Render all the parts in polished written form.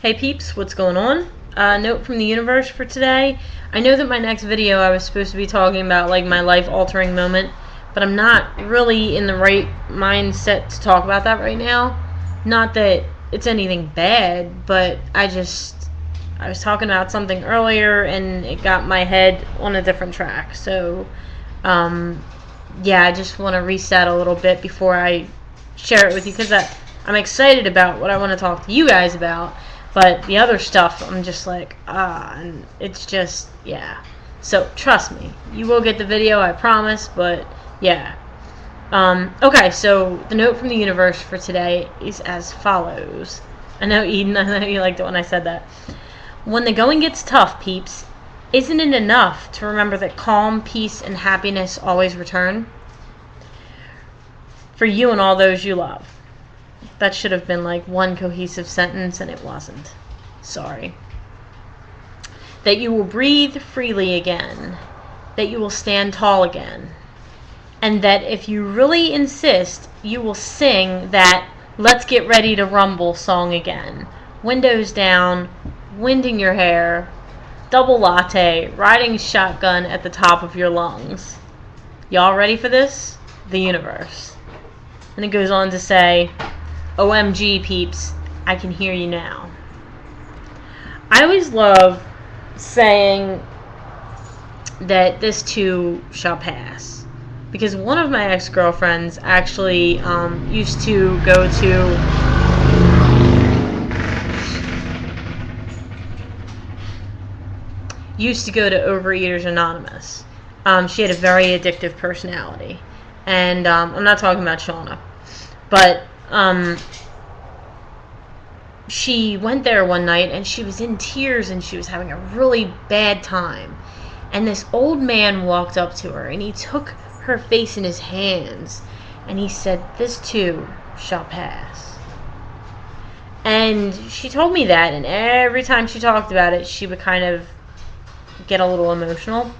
Hey peeps, what's going on? Note from the universe for today. I know that my next video I was supposed to be talking about like my life altering moment, but I'm not really in the right mindset to talk about that right now. Not that it's anything bad, but I was talking about something earlier and it got my head on a different track. So I just want to reset a little bit before I share it with you, because I'm excited about what I want to talk to you guys about. But the other stuff, I'm just like, and it's just, yeah. So, trust me, you will get the video, I promise, but, yeah. Okay, so the note from the universe for today is as follows. I know, Eden, I know you liked it when I said that. When the going gets tough, peeps, isn't it enough to remember that calm, peace, and happiness always return? For you and all those you love. That should have been like one cohesive sentence, and it wasn't. Sorry. That you will breathe freely again. That you will stand tall again. And that if you really insist, you will sing that "Let's Get Ready to Rumble" song again. Windows down, wind in your hair, double latte, riding shotgun at the top of your lungs. Y'all ready for this? The universe. And it goes on to say, OMG, peeps, I can hear you now. I always love saying that this too shall pass, because one of my ex-girlfriends actually used to go to Overeaters Anonymous. She had a very addictive personality, and I'm not talking about Shauna, but she went there one night and she was in tears and she was having a really bad time. And this old man walked up to her and he took her face in his hands and he said, "This too shall pass." And she told me that, and every time she talked about it, she would kind of get a little emotional.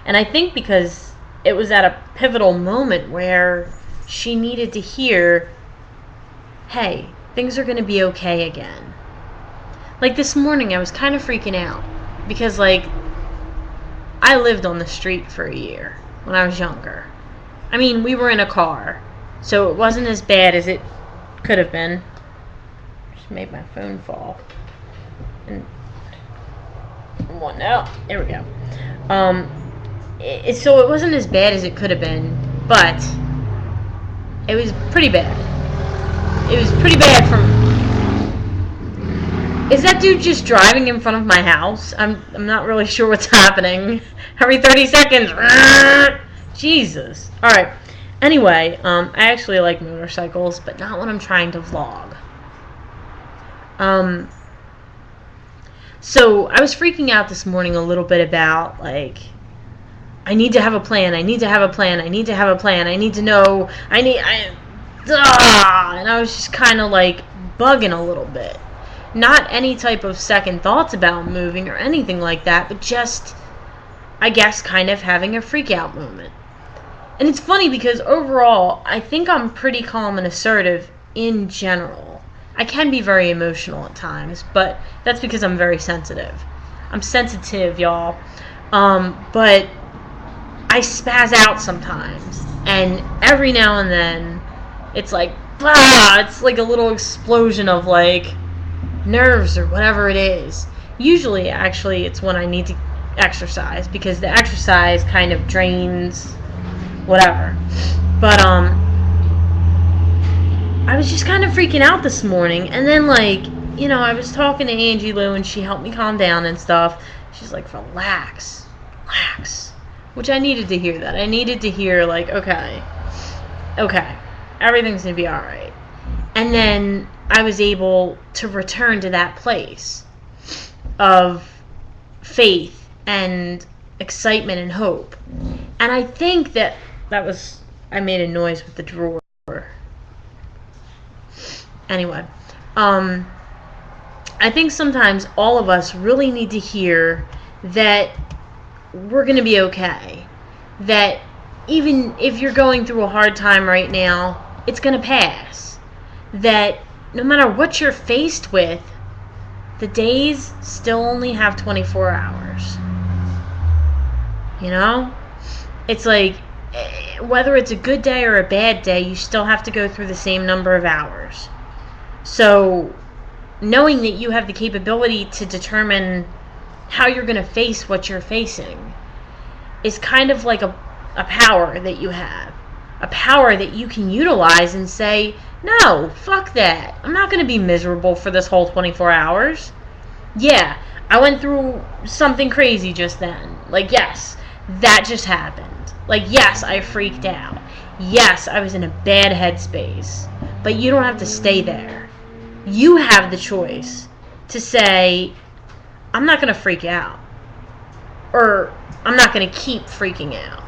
And I think because it was at a pivotal moment where she needed to hear, hey, things are going to be okay again. Like this morning, I was kind of freaking out because, like, I lived on the street for a year when I was younger. I mean, we were in a car, so it wasn't as bad as it could have been. Just made my phone fall. And one now. There we go. So it wasn't as bad as it could have been, but it was pretty bad. It was pretty bad from... Is that dude just driving in front of my house? I'm not really sure what's happening. Every 30 seconds. Jesus. Alright. Anyway, I actually like motorcycles, but not when I'm trying to vlog. So I was freaking out this morning a little bit about, like, I need to have a plan. I need to have a plan. I need to have a plan. I need to know. And I was just kind of like bugging a little bit. Not any type of second thoughts about moving or anything like that, but just, I guess, kind of having a freak out moment. And it's funny because overall, I think I'm pretty calm and assertive in general. I can be very emotional at times, but that's because I'm very sensitive. I'm sensitive, y'all. But I spaz out sometimes, and every now and then it's like, it's like a little explosion of like nerves or whatever it is. Usually, actually, it's when I need to exercise, because the exercise kind of drains whatever. But I was just kind of freaking out this morning, and then, like, you know, I was talking to Angie Lou and she helped me calm down and stuff. She's like, relax, which I needed to hear that. I needed to hear, like, okay, everything's gonna be alright. And then I was able to return to that place of faith and excitement and hope. And I think that was, I made a noise with the drawer. Anyway, I think sometimes all of us really need to hear that we're going to be okay. That even if you're going through a hard time right now, it's going to pass. That no matter what you're faced with, the days still only have 24 hours. You know? It's like, whether it's a good day or a bad day, you still have to go through the same number of hours. So, knowing that you have the capability to determine how you're going to face what you're facing is kind of like a power that you have. A power that you can utilize and say, no, fuck that. I'm not going to be miserable for this whole 24 hours. Yeah, I went through something crazy just then. Like, yes, that just happened. Like, yes, I freaked out. Yes, I was in a bad headspace. But you don't have to stay there. You have the choice to say, I'm not going to freak out. Or, I'm not going to keep freaking out.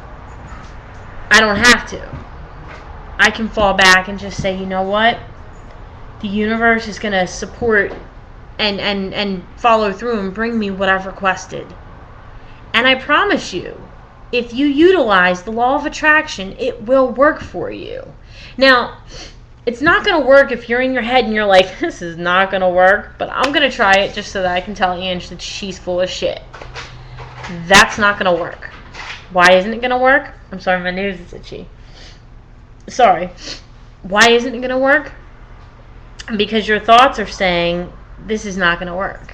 I don't have to. I can fall back and just say, you know what? The universe is going to support and follow through and bring me what I've requested. And I promise you, if you utilize the law of attraction, it will work for you. Now, it's not going to work if you're in your head and you're like, this is not going to work, but I'm going to try it just so that I can tell Ange that she's full of shit. That's not going to work. Why isn't it going to work? I'm sorry, my nose is itchy. Sorry. Why isn't it going to work? Because your thoughts are saying, this is not going to work.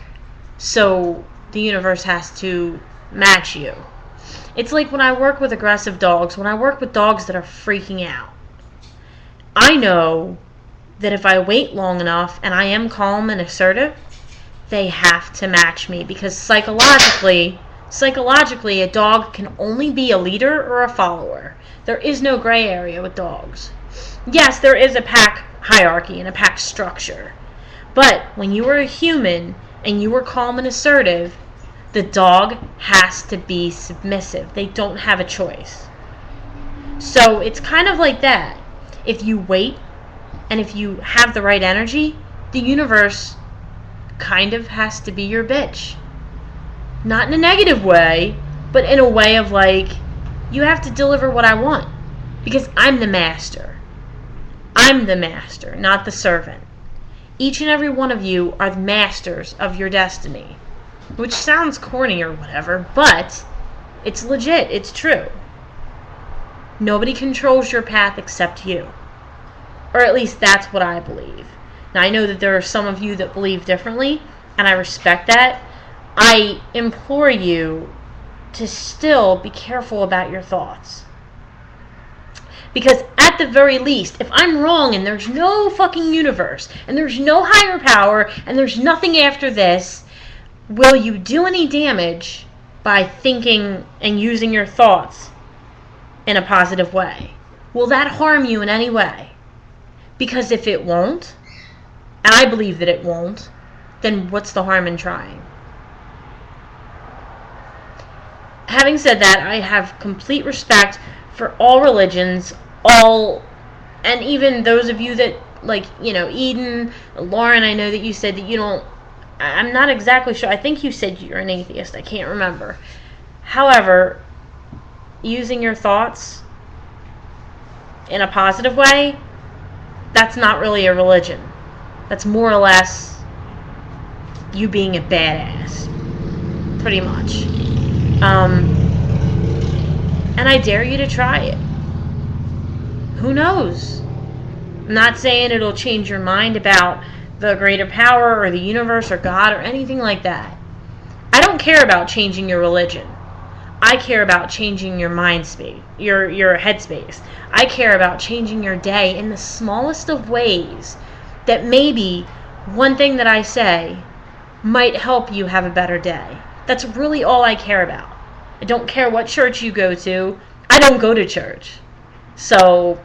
So the universe has to match you. It's like when I work with aggressive dogs, when I work with dogs that are freaking out, I know that if I wait long enough and I am calm and assertive, they have to match me, because psychologically, a dog can only be a leader or a follower. There is no gray area with dogs. Yes, there is a pack hierarchy and a pack structure. But when you are a human and you are calm and assertive, the dog has to be submissive. They don't have a choice. So it's kind of like that. If you wait and if you have the right energy, the universe kind of has to be your bitch. Not in a negative way, but in a way of like, you have to deliver what I want. Because I'm the master. I'm the master, not the servant. Each and every one of you are the masters of your destiny. Which sounds corny or whatever, but it's legit. It's true. Nobody controls your path except you. Or at least that's what I believe. Now, I know that there are some of you that believe differently, and I respect that. I implore you to still be careful about your thoughts. Because at the very least, if I'm wrong and there's no fucking universe, and there's no higher power, and there's nothing after this, will you do any damage by thinking and using your thoughts in a positive way? Will that harm you in any way? Because if it won't, and I believe that it won't, then what's the harm in trying? Having said that, I have complete respect for all religions, and even those of you that, like, you know, Eden, Lauren, I know that you said that you don't, I'm not exactly sure, I think you said you're an atheist, I can't remember. However, using your thoughts in a positive way, that's not really a religion. That's more or less you being a badass. Pretty much. And I dare you to try it. Who knows? I'm not saying it'll change your mind about the greater power or the universe or God or anything like that. I don't care about changing your religion. I care about changing your mind space, your headspace. I care about changing your day in the smallest of ways, that maybe one thing that I say might help you have a better day. That's really all I care about. I don't care what church you go to. I don't go to church. So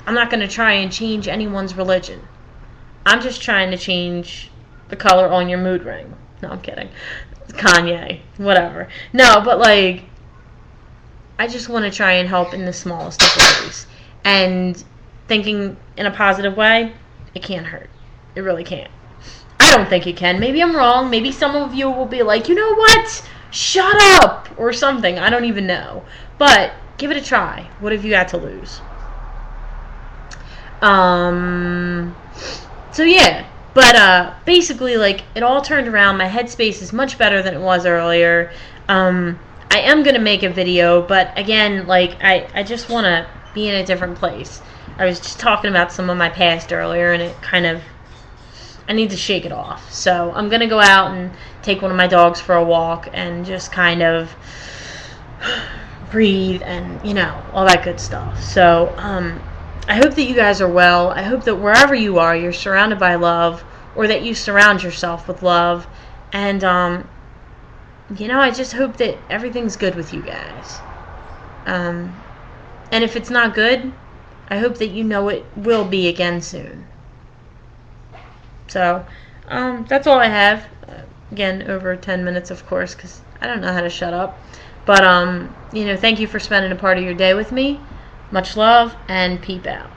I'm not going to try and change anyone's religion. I'm just trying to change the color on your mood ring. No, I'm kidding. Kanye. Whatever. No, but like, I just want to try and help in the smallest of ways. And thinking in a positive way, it can't hurt. It really can't. I don't think it can. Maybe I'm wrong. Maybe some of you will be like, you know what? Shut up! Or something. I don't even know. But give it a try. What have you got to lose? So yeah, but basically, like, it all turned around. My headspace is much better than it was earlier. I am gonna make a video, but again, like, I just want to be in a different place. I was just talking about some of my past earlier, and it kind of, I need to shake it off. So I'm gonna go out and take one of my dogs for a walk and just kind of breathe and, all that good stuff. So I hope that you guys are well. I hope that wherever you are, you're surrounded by love, or that you surround yourself with love. And I just hope that everything's good with you guys. And if it's not good, I hope that you know it will be again soon. So, that's all I have. Again, over 10 minutes, of course, because I don't know how to shut up. But, thank you for spending a part of your day with me. Much love, and peep out.